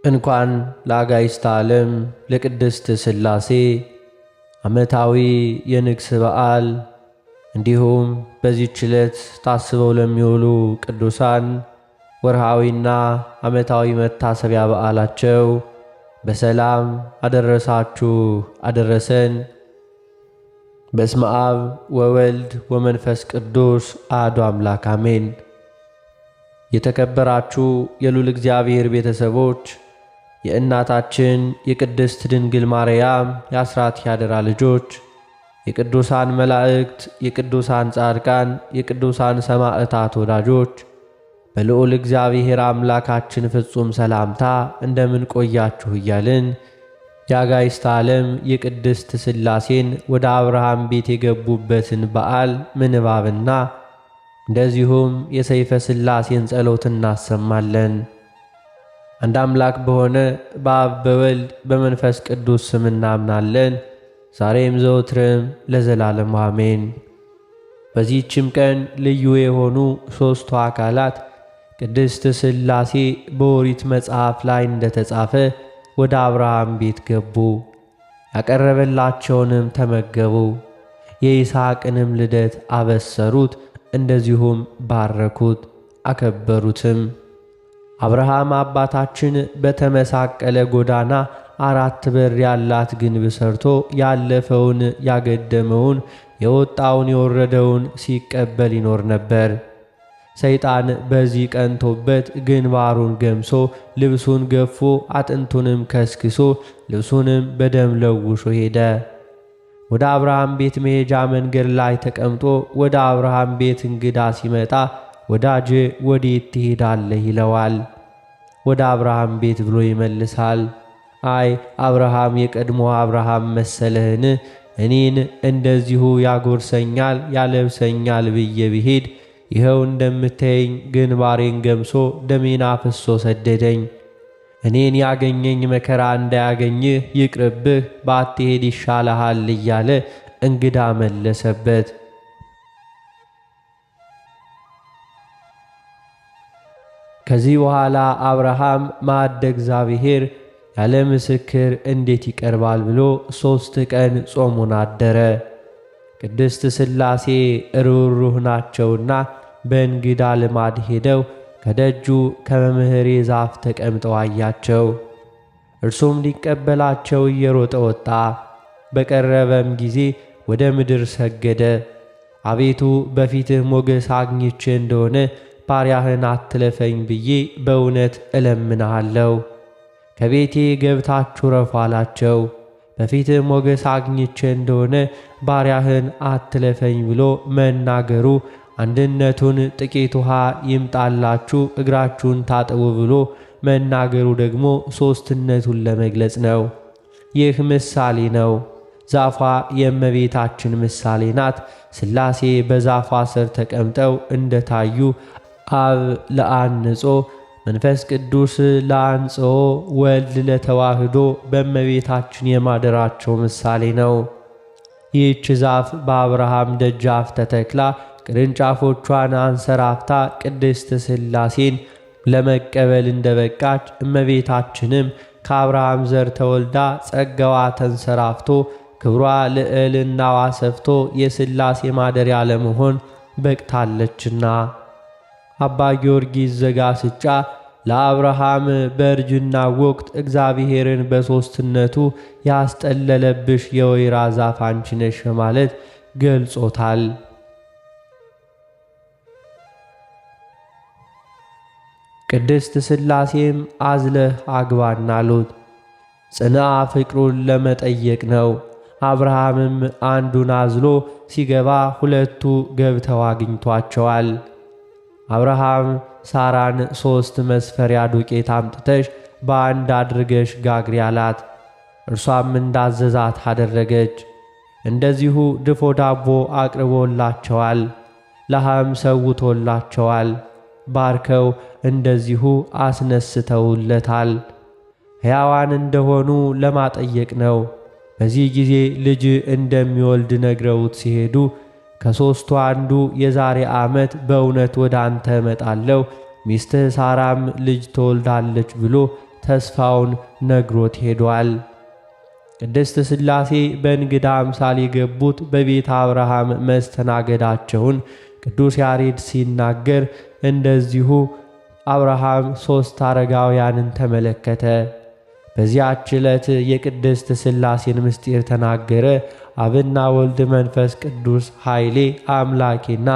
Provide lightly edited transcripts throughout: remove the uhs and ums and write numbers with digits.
እንኳን ለአጋዕዝተ ዓለም ለቅድስት ሥላሴ ዓመታዊ የንግስ በዓል እንዲሁም በዚህች ዕለት ታስበው ለሚውሉ ቅዱሳን ወርሃዊና ዓመታዊ መታሰቢያ በዓላቸው በሰላም አደረሳችሁ አደረሰን። በስመ አብ ወወልድ ወመንፈስ ቅዱስ አሐዱ አምላክ አሜን። የተከበራችሁ የልዑል እግዚአብሔር ቤተሰቦች፣ የእናታችን የቅድስት ድንግል ማርያም የአስራት ያደራ ልጆች፣ የቅዱሳን መላእክት፣ የቅዱሳን ጻድቃን፣ የቅዱሳን ሰማዕታት ወዳጆች በልዑል እግዚአብሔር አምላካችን ፍጹም ሰላምታ እንደምን ቆያችሁ እያልን የአጋዕዝተ ዓለም የቅድስት ሥላሴን ወደ አብርሃም ቤት የገቡበትን በዓል ምንባብና እንደዚሁም የሰይፈ ሥላሴን ጸሎት እናሰማለን። አንድ አምላክ በሆነ በአብ በወልድ በመንፈስ ቅዱስ ስም እናምናለን፣ ዛሬም ዘወትርም ለዘላለሙ አሜን። በዚህችም ቀን ልዩ የሆኑ ሦስቱ አካላት ቅድስት ሥላሴ በኦሪት መጽሐፍ ላይ እንደተጻፈ ወደ አብርሃም ቤት ገቡ። ያቀረበላቸውንም ተመገቡ። የይስሐቅንም ልደት አበሰሩት፣ እንደዚሁም ባረኩት አከበሩትም። አብርሃም አባታችን በተመሳቀለ ጎዳና 4 በር ያላት ግንብ ሰርቶ ያለፈውን ያገደመውን የወጣውን የወረደውን ሲቀበል ይኖር ነበር። ሰይጣን በዚህ ቀንቶበት ግንባሩን ገምሶ ልብሱን ገፎ አጥንቱንም ከስክሶ ልብሱንም በደም ለውሾ ሄደ። ወደ አብርሃም ቤት መሄጃ መንገድ ላይ ተቀምጦ ወደ አብርሃም ቤት እንግዳ ሲመጣ ወዳጄ ወዴት ትሄዳለህ ይለዋል። ወደ አብርሃም ቤት ብሎ ይመልሳል። አይ አብርሃም የቀድሞ አብርሃም መሰለህን? እኔን እንደዚሁ ያጎርሰኛል ያለብሰኛል ብዬ ብሄድ ይኸው እንደምታየኝ ግንባሬን ገምሶ ደሜን አፍሶ ሰደደኝ። እኔን ያገኘኝ መከራ እንዳያገኝህ ይቅርብህ፣ ባትሄድ ይሻልሃል እያለ እንግዳ መለሰበት። ከዚህ በኋላ አብርሃም ማዕደ እግዚአብሔር ያለ ምስክር እንዴት ይቀርባል ብሎ 3 ቀን ጾሙን አደረ። ቅድስት ሥላሴ ርኅሩህ ናቸውና በእንግዳ ልማድ ሄደው ከደጁ ከመምህሬ ዛፍ ተቀምጠው አያቸው። እርሱም ሊቀበላቸው እየሮጠ ወጣ። በቀረበም ጊዜ ወደ ምድር ሰገደ። አቤቱ በፊትህ ሞገስ አግኝቼ እንደሆነ ባሪያህን አትለፈኝ ብዬ በእውነት እለምንሃለሁ። ከቤቴ ገብታችሁ ረፉ አላቸው። በፊትህ ሞገስ አግኝቼ እንደሆነ ባሪያህን አትለፈኝ ብሎ መናገሩ አንድነቱን ጥቂት ውሃ ይምጣላችሁ እግራችሁን ታጠቡ ብሎ መናገሩ ደግሞ ሦስትነቱን ለመግለጽ ነው። ይህ ምሳሌ ነው። ዛፏ የእመቤታችን ምሳሌ ናት። ሥላሴ በዛፏ ስር ተቀምጠው እንደታዩ አብ ለአንጾ መንፈስ ቅዱስ ለአንጽሖ ወልድ ለተዋህዶ በእመቤታችን የማደራቸው ምሳሌ ነው። ይህች ዛፍ በአብርሃም ደጃፍ ተተክላ ቅርንጫፎቿን አንሰራፍታ ቅድስት ሥላሴን ለመቀበል እንደበቃች እመቤታችንም ከአብርሃም ዘር ተወልዳ ጸጋዋ ተንሰራፍቶ ክብሯ ልዕልናዋ ሰፍቶ የሥላሴ ማደሪያ ለመሆን በቅታለችና። አባ ጊዮርጊስ ዘጋስጫ ለአብርሃም በእርጅና ወቅት እግዚአብሔርን በሦስትነቱ ያስጠለለብሽ የወይራ ዛፍ አንቺ ነሽ ማለት ገልጾታል። ቅድስት ሥላሴም አዝለህ አግባና አሉት። ጽንዓ ፍቅሩን ለመጠየቅ ነው። አብርሃምም አንዱን አዝሎ ሲገባ 2ቱ ገብተው አግኝቷቸዋል። አብርሃም ሳራን 3 መስፈሪያ ዱቄት አምጥተሽ በአንድ አድርገሽ ጋግሪ አላት። እርሷም እንዳዘዛት አደረገች። እንደዚሁ ድፎ ዳቦ አቅርቦላቸዋል። ለሃም ሰውቶላቸዋል። ባርከው እንደዚሁ አስነስተውለታል። ሕያዋን እንደሆኑ ለማጠየቅ ነው። በዚህ ጊዜ ልጅ እንደሚወልድ ነግረውት ሲሄዱ ከሦስቱ አንዱ የዛሬ ዓመት በእውነት ወደ አንተ እመጣለሁ ሚስትህ ሳራም ልጅ ትወልዳለች ብሎ ተስፋውን ነግሮት ሄዷል። ቅድስት ሥላሴ በእንግዳ አምሳል የገቡት በቤተ አብርሃም መስተናገዳቸውን ቅዱስ ያሬድ ሲናገር እንደዚሁ አብርሃም 3 አረጋውያንን ተመለከተ። በዚያች ዕለት የቅድስት ሥላሴን ምስጢር ተናገረ። አብና ወልድ መንፈስ ቅዱስ ኃይሌ አምላኬና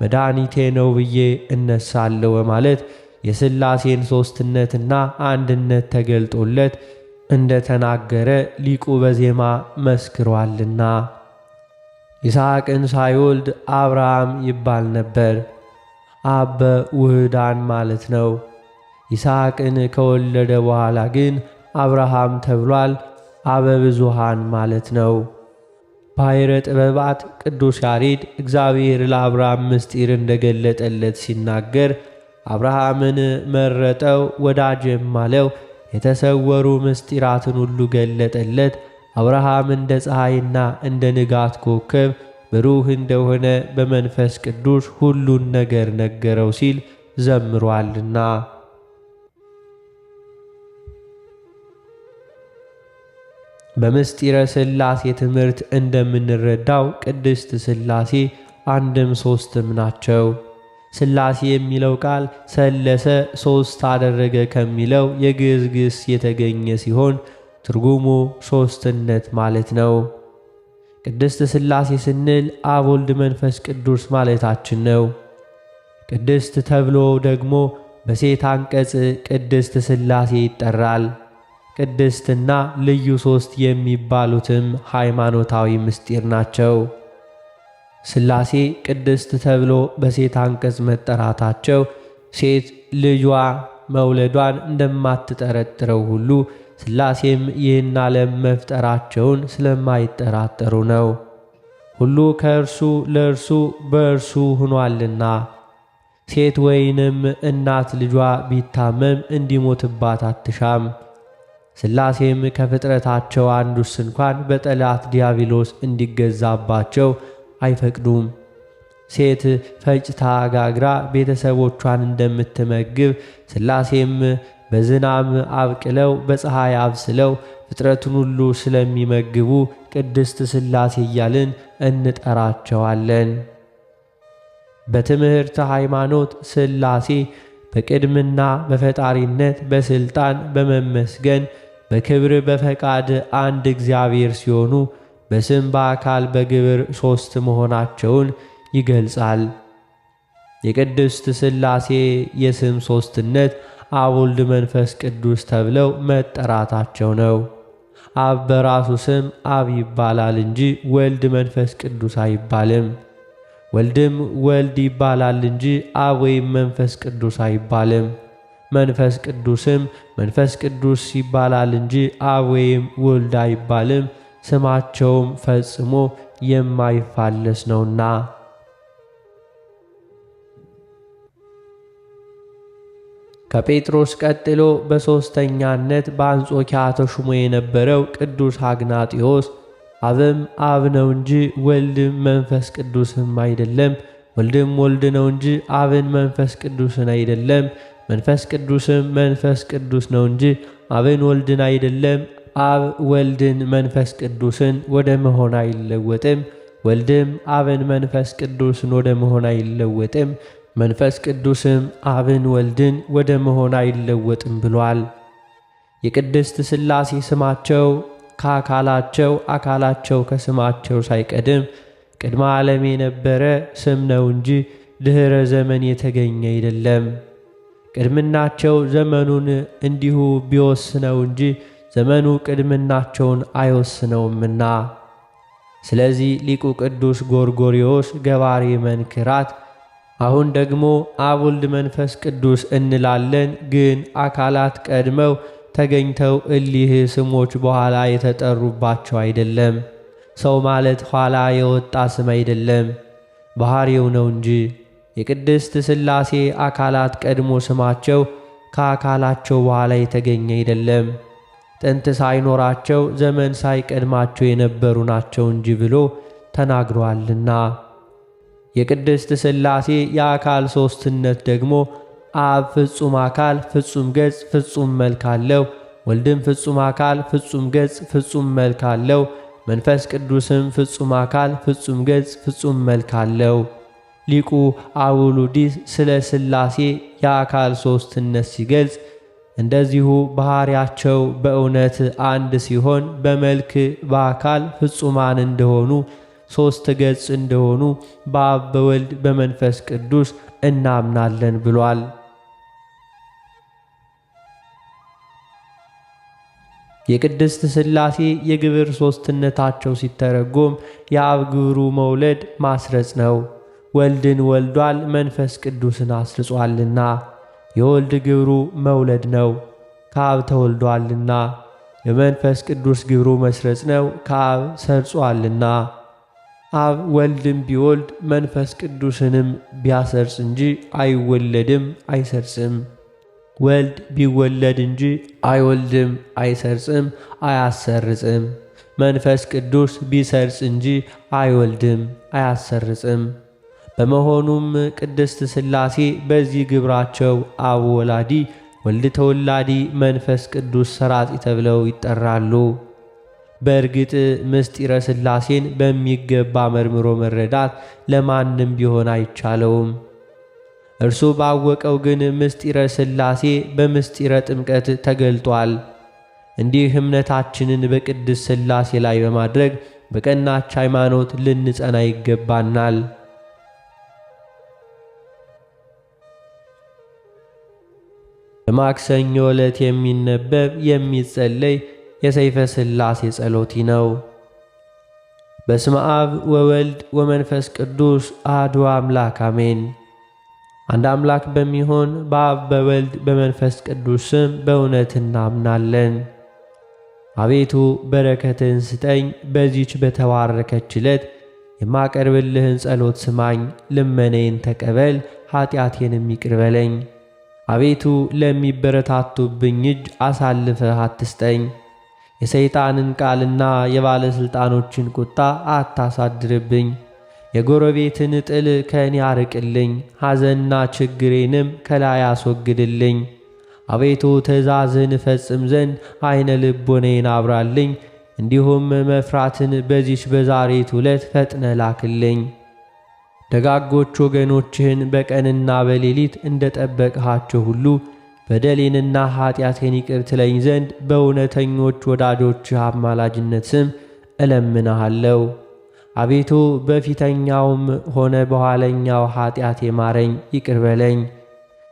መድኃኒቴ ነው ብዬ እነሳለሁ በማለት የሥላሴን ሦስትነትና አንድነት ተገልጦለት እንደ ተናገረ ሊቁ በዜማ መስክሯልና። ይስሐቅን ሳይወልድ አብርሃም ይባል ነበር። አበ ውህዳን ማለት ነው። ይስሐቅን ከወለደ በኋላ ግን አብርሃም ተብሏል። አበ ብዙሃን ማለት ነው። ባሕረ ጥበባት ቅዱስ ያሬድ እግዚአብሔር ለአብርሃም ምስጢር እንደገለጠለት ሲናገር አብርሃምን መረጠው ወዳጄም አለው፣ የተሰወሩ ምስጢራትን ሁሉ ገለጠለት። አብርሃም እንደ ፀሐይና እንደ ንጋት ኮከብ ብሩህ እንደሆነ በመንፈስ ቅዱስ ሁሉን ነገር ነገረው ሲል ዘምሯልና። በምስጢረ ሥላሴ ትምህርት እንደምንረዳው ቅድስት ሥላሴ አንድም ሦስትም ናቸው። ሥላሴ የሚለው ቃል ሰለሰ ሦስት አደረገ ከሚለው የግዕዝ ግስ የተገኘ ሲሆን ትርጉሙ ሦስትነት ማለት ነው። ቅድስት ሥላሴ ስንል አብ ወልድ መንፈስ ቅዱስ ማለታችን ነው። ቅድስት ተብሎ ደግሞ በሴት አንቀጽ ቅድስት ሥላሴ ይጠራል። ቅድስትና ልዩ ሦስት የሚባሉትም ሃይማኖታዊ ምስጢር ናቸው። ሥላሴ ቅድስት ተብሎ በሴት አንቀጽ መጠራታቸው ሴት ልጇ መውለዷን እንደማትጠረጥረው ሁሉ ሥላሴም ይህን ዓለም መፍጠራቸውን ስለማይጠራጠሩ ነው። ሁሉ ከእርሱ ለእርሱ በእርሱ ሆኗልና። ሴት ወይንም እናት ልጇ ቢታመም እንዲሞትባት አትሻም። ሥላሴም ከፍጥረታቸው አንዱስ እንኳን በጠላት ዲያብሎስ እንዲገዛባቸው አይፈቅዱም። ሴት ፈጭታ ጋግራ ቤተሰቦቿን እንደምትመግብ ሥላሴም በዝናም አብቅለው በፀሐይ አብስለው ፍጥረቱን ሁሉ ስለሚመግቡ ቅድስት ሥላሴ እያልን እንጠራቸዋለን። በትምህርተ ሃይማኖት ሥላሴ በቅድምና በፈጣሪነት በሥልጣን በመመስገን በክብር በፈቃድ አንድ እግዚአብሔር ሲሆኑ በስም በአካል በግብር ሦስት መሆናቸውን ይገልጻል። የቅድስት ሥላሴ የስም ሦስትነት አብ ወልድ መንፈስ ቅዱስ ተብለው መጠራታቸው ነው። አብ በራሱ ስም አብ ይባላል እንጂ ወልድ መንፈስ ቅዱስ አይባልም። ወልድም ወልድ ይባላል እንጂ አብ ወይም መንፈስ ቅዱስ አይባልም። መንፈስ ቅዱስም መንፈስ ቅዱስ ይባላል እንጂ አብ ወይም ወልድ አይባልም። ስማቸውም ፈጽሞ የማይፋለስ ነውና። ከጴጥሮስ ቀጥሎ በሦስተኛነት በአንጾኪያ ተሹሞ የነበረው ቅዱስ አግናጢዮስ አብም አብ ነው እንጂ ወልድም መንፈስ ቅዱስም አይደለም፣ ወልድም ወልድ ነው እንጂ አብን መንፈስ ቅዱስን አይደለም፣ መንፈስ ቅዱስም መንፈስ ቅዱስ ነው እንጂ አብን ወልድን አይደለም፣ አብ ወልድን መንፈስ ቅዱስን ወደ መሆን አይለወጥም፣ ወልድም አብን መንፈስ ቅዱስን ወደ መሆን አይለወጥም፣ መንፈስ ቅዱስም አብን ወልድን ወደ መሆን አይለወጥም ብሏል። የቅድስት ሥላሴ ስማቸው ከአካላቸው አካላቸው ከስማቸው ሳይቀድም ቅድመ ዓለም የነበረ ስም ነው እንጂ ድኅረ ዘመን የተገኘ አይደለም። ቅድምናቸው ዘመኑን እንዲሁ ቢወስነው እንጂ ዘመኑ ቅድምናቸውን አይወስነውምና። ስለዚህ ሊቁ ቅዱስ ጎርጎርዮስ ገባሬ መንክራት አሁን ደግሞ አብ ወልድ መንፈስ ቅዱስ እንላለን፣ ግን አካላት ቀድመው ተገኝተው እሊህ ስሞች በኋላ የተጠሩባቸው አይደለም። ሰው ማለት ኋላ የወጣ ስም አይደለም፣ ባሕሪው ነው እንጂ። የቅድስት ሥላሴ አካላት ቀድሞ ስማቸው ከአካላቸው በኋላ የተገኘ አይደለም፣ ጥንት ሳይኖራቸው ዘመን ሳይቀድማቸው የነበሩ ናቸው እንጂ ብሎ ተናግሯልና። የቅድስት ሥላሴ የአካል ሦስትነት ደግሞ አብ ፍጹም አካል ፍጹም ገጽ ፍጹም መልክ አለው። ወልድም ፍጹም አካል ፍጹም ገጽ ፍጹም መልክ አለው። መንፈስ ቅዱስም ፍጹም አካል ፍጹም ገጽ ፍጹም መልክ አለው። ሊቁ አውሉዲስ ስለ ሥላሴ የአካል ሦስትነት ሲገልጽ እንደዚሁ ባሕርያቸው በእውነት አንድ ሲሆን በመልክ በአካል ፍጹማን እንደሆኑ ሦስት ገጽ እንደሆኑ በአብ በወልድ በመንፈስ ቅዱስ እናምናለን ብሏል። የቅድስት ሥላሴ የግብር ሦስትነታቸው ሲተረጎም የአብ ግብሩ መውለድ ማስረጽ ነው። ወልድን ወልዷል መንፈስ ቅዱስን አስርጿልና። የወልድ ግብሩ መውለድ ነው፣ ከአብ ተወልዷልና። የመንፈስ ቅዱስ ግብሩ መስረጽ ነው፣ ከአብ ሰርጿልና። አብ ወልድም ቢወልድ መንፈስ ቅዱስንም ቢያሰርጽ እንጂ አይወለድም አይሰርጽም። ወልድ ቢወለድ እንጂ አይወልድም አይሰርጽም አያሰርጽም። መንፈስ ቅዱስ ቢሰርጽ እንጂ አይወልድም አያሰርጽም። በመሆኑም ቅድስት ሥላሴ በዚህ ግብራቸው አብ ወላዲ፣ ወልድ ተወላዲ፣ መንፈስ ቅዱስ ሰራጺ ተብለው ይጠራሉ። በእርግጥ ምስጢረ ሥላሴን በሚገባ መርምሮ መረዳት ለማንም ቢሆን አይቻለውም። እርሱ ባወቀው ግን ምስጢረ ሥላሴ በምስጢረ ጥምቀት ተገልጧል። እንዲህ እምነታችንን በቅድስት ሥላሴ ላይ በማድረግ በቀናች ሃይማኖት ልንጸና ይገባናል። በማክሰኞ ዕለት የሚነበብ የሚጸለይ የሰይፈ ሥላሴ ጸሎቲ ነው። በስመ አብ ወወልድ ወመንፈስ ቅዱስ አሐዱ አምላክ አሜን። አንድ አምላክ በሚሆን በአብ በወልድ በመንፈስ ቅዱስ ስም በእውነት እናምናለን። አቤቱ በረከትን ስጠኝ፣ በዚች በተባረከች ዕለት የማቀርብልህን ጸሎት ስማኝ፣ ልመኔን ተቀበል፣ ኀጢአቴንም ይቅር በለኝ። አቤቱ ለሚበረታቱብኝ እጅ አሳልፈህ አትስጠኝ። የሰይጣንን ቃልና የባለሥልጣኖችን ቁጣ አታሳድርብኝ። የጎረቤትን ጥል ከእኔ አርቅልኝ፣ ሐዘንና ችግሬንም ከላይ አስወግድልኝ። አቤቱ ትእዛዝህን እፈጽም ዘንድ ዐይነ ልቦናዬን አብራልኝ። እንዲሁም መፍራትን በዚች በዛሬቱ ዕለት ፈጥነ ላክልኝ። ደጋጎች ወገኖችህን በቀንና በሌሊት እንደ ጠበቅሃቸው ሁሉ በደሌንና ኀጢአቴን ይቅር ትለኝ ዘንድ በእውነተኞች ወዳጆችህ አማላጅነት ስም እለምንሃለሁ። አቤቱ በፊተኛውም ሆነ በኋለኛው ኀጢአቴ ማረኝ፣ ይቅር በለኝ።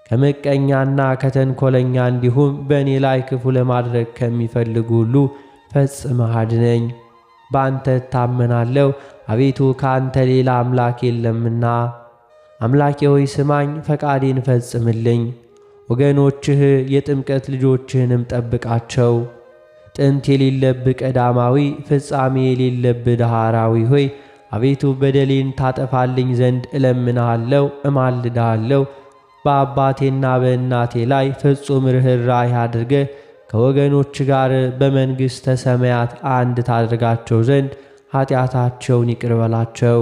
ከምቀኛና ከተንኰለኛ እንዲሁም በእኔ ላይ ክፉ ለማድረግ ከሚፈልጉ ሁሉ ፈጽመህ አድነኝ። በአንተ እታመናለሁ፣ አቤቱ ከአንተ ሌላ አምላክ የለምና። አምላኬ ሆይ ስማኝ፣ ፈቃዴን ፈጽምልኝ። ወገኖችህ የጥምቀት ልጆችህንም ጠብቃቸው። ጥንት የሌለብህ ቀዳማዊ፣ ፍጻሜ የሌለብህ ዳህራዊ ሆይ አቤቱ በደሌን ታጠፋልኝ ዘንድ እለምንሃለሁ፣ እማልድሃለሁ። በአባቴና በእናቴ ላይ ፍጹም ርኅራኄ አድርገህ ከወገኖች ጋር በመንግሥተ ሰማያት አንድ ታደርጋቸው ዘንድ ኀጢአታቸውን ይቅር በላቸው።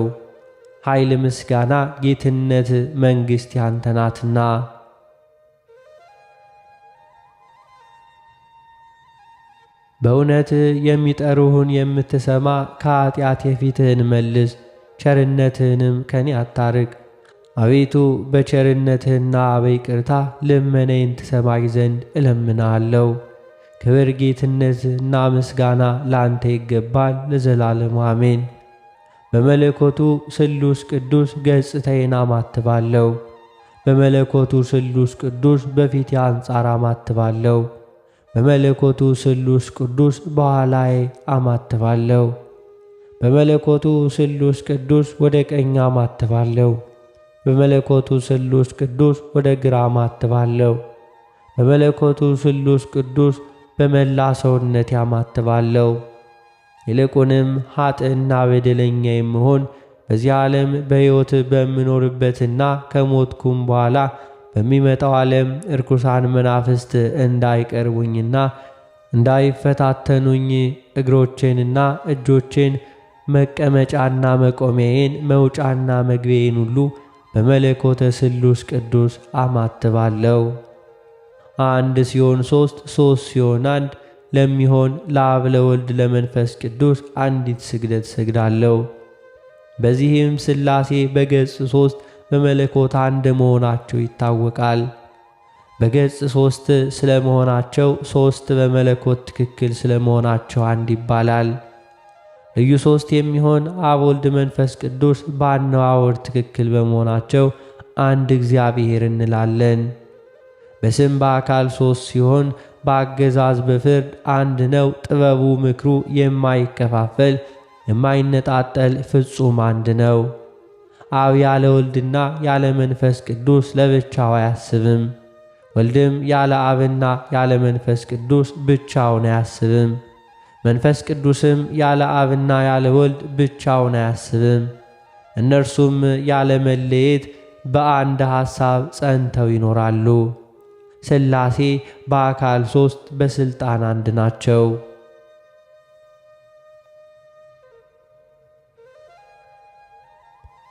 ኃይል፣ ምስጋና፣ ጌትነት፣ መንግሥት ያንተ ናትና። በእውነት የሚጠሩህን የምትሰማ ከኀጢአት የፊትህን መልስ፣ ቸርነትህንም ከኔ አታርቅ። አቤቱ በቸርነትህና በይቅርታ ልመናዬን ትሰማኝ ዘንድ እለምንሃለሁ። ክብር፣ ጌትነትና ምስጋና ለአንተ ይገባል ለዘላለሙ አሜን። በመለኮቱ ስሉስ ቅዱስ ገጽታዬን አማትባለሁ። በመለኮቱ ስሉስ ቅዱስ በፊቴ አንጻር አማትባለሁ። በመለኮቱ ስሉስ ቅዱስ በኋላዬ አማትባለሁ። በመለኮቱ ስሉስ ቅዱስ ወደ ቀኝ አማትባለሁ። በመለኮቱ ስሉስ ቅዱስ ወደ ግራ አማትባለሁ። በመለኮቱ ስሉስ ቅዱስ በመላ ሰውነት ያማትባለሁ። ይልቁንም ኃጥእና በደለኛ የምሆን በዚህ ዓለም በሕይወት በምኖርበትና ከሞትኩም በኋላ በሚመጣው ዓለም እርኩሳን መናፍስት እንዳይቀርቡኝና እንዳይፈታተኑኝ እግሮቼንና እጆቼን መቀመጫና መቆሚያዬን መውጫና መግቢያዬን ሁሉ በመለኮተ ስሉስ ቅዱስ አማትባለሁ። አንድ ሲሆን ሦስት፣ ሦስት ሲሆን አንድ ለሚሆን ለአብ ለወልድ ለመንፈስ ቅዱስ አንዲት ስግደት ሰግዳለሁ። በዚህም ሥላሴ በገጽ ሦስት በመለኮት አንድ መሆናቸው ይታወቃል። በገጽ ሦስት ስለ መሆናቸው ሦስት በመለኮት ትክክል ስለ መሆናቸው አንድ ይባላል። ልዩ ሦስት የሚሆን አብ ወልድ መንፈስ ቅዱስ በአነዋወር ትክክል በመሆናቸው አንድ እግዚአብሔር እንላለን። በስም በአካል ሦስት ሲሆን በአገዛዝ በፍርድ አንድ ነው። ጥበቡ ምክሩ የማይከፋፈል የማይነጣጠል ፍጹም አንድ ነው። አብ ያለ ወልድና ያለ መንፈስ ቅዱስ ለብቻው አያስብም። ወልድም ያለ አብና ያለ መንፈስ ቅዱስ ብቻውን አያስብም። መንፈስ ቅዱስም ያለ አብና ያለ ወልድ ብቻውን አያስብም። እነርሱም ያለ መለየት በአንድ ሐሳብ ጸንተው ይኖራሉ። ሥላሴ በአካል ሦስት በሥልጣን አንድ ናቸው።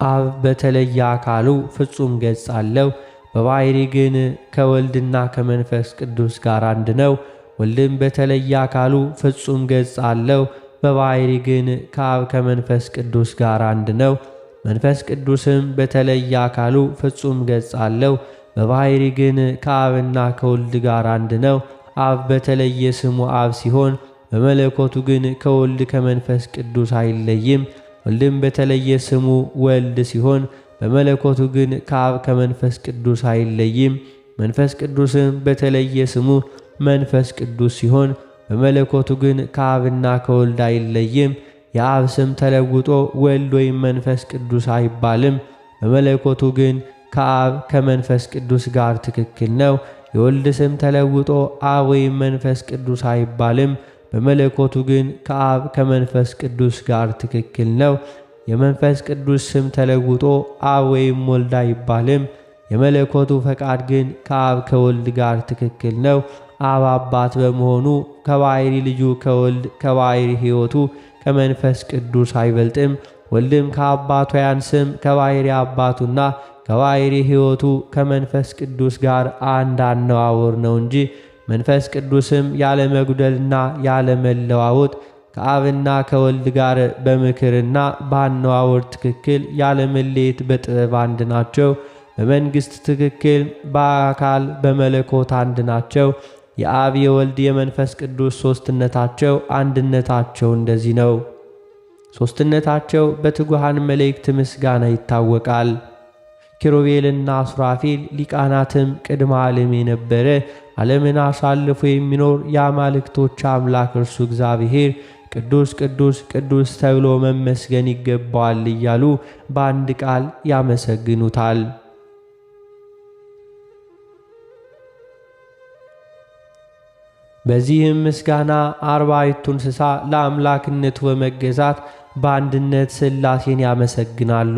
አብ በተለየ አካሉ ፍጹም ገጽ አለው። በባሕሪ ግን ከወልድና ከመንፈስ ቅዱስ ጋር አንድ ነው። ወልድም በተለየ አካሉ ፍጹም ገጽ አለው። በባሕሪ ግን ከአብ ከመንፈስ ቅዱስ ጋር አንድ ነው። መንፈስ ቅዱስም በተለየ አካሉ ፍጹም ገጽ አለው። በባሕሪ ግን ከአብና ከወልድ ጋር አንድ ነው። አብ በተለየ ስሙ አብ ሲሆን በመለኮቱ ግን ከወልድ ከመንፈስ ቅዱስ አይለይም። ወልድም በተለየ ስሙ ወልድ ሲሆን በመለኮቱ ግን ከአብ ከመንፈስ ቅዱስ አይለይም። መንፈስ ቅዱስም በተለየ ስሙ መንፈስ ቅዱስ ሲሆን በመለኮቱ ግን ከአብና ከወልድ አይለይም። የአብ ስም ተለውጦ ወልድ ወይም መንፈስ ቅዱስ አይባልም። በመለኮቱ ግን ከአብ ከመንፈስ ቅዱስ ጋር ትክክል ነው። የወልድ ስም ተለውጦ አብ ወይም መንፈስ ቅዱስ አይባልም። በመለኮቱ ግን ከአብ ከመንፈስ ቅዱስ ጋር ትክክል ነው። የመንፈስ ቅዱስ ስም ተለውጦ አብ ወይም ወልድ አይባልም። የመለኮቱ ፈቃድ ግን ከአብ ከወልድ ጋር ትክክል ነው። አብ አባት በመሆኑ ከባሕሪ ልጁ ከወልድ ከባሕሪ ሕይወቱ ከመንፈስ ቅዱስ አይበልጥም። ወልድም ከአባቱ አያንስም። ከባሕሪ አባቱና ከባሕሪ ሕይወቱ ከመንፈስ ቅዱስ ጋር አንድ አነዋወር ነው እንጂ መንፈስ ቅዱስም ያለ መጉደልና ያለ መለዋወጥ ከአብና ከወልድ ጋር በምክርና በአነዋወር ትክክል ያለ መለየት በጥበብ አንድ ናቸው። በመንግሥት ትክክል በአካል በመለኮት አንድ ናቸው። የአብ የወልድ የመንፈስ ቅዱስ ሦስትነታቸው አንድነታቸው እንደዚህ ነው። ሦስትነታቸው በትጉሃን መላእክት ምስጋና ይታወቃል። ኪሩቤልና ሱራፌል ሊቃናትም ቅድመ ዓለም የነበረ ዓለምን አሳልፎ የሚኖር የአማልክቶች አምላክ እርሱ እግዚአብሔር ቅዱስ ቅዱስ ቅዱስ ተብሎ መመስገን ይገባዋል እያሉ በአንድ ቃል ያመሰግኑታል። በዚህም ምስጋና አርባዕቱ እንስሳ ለአምላክነቱ በመገዛት በአንድነት ሥላሴን ያመሰግናሉ።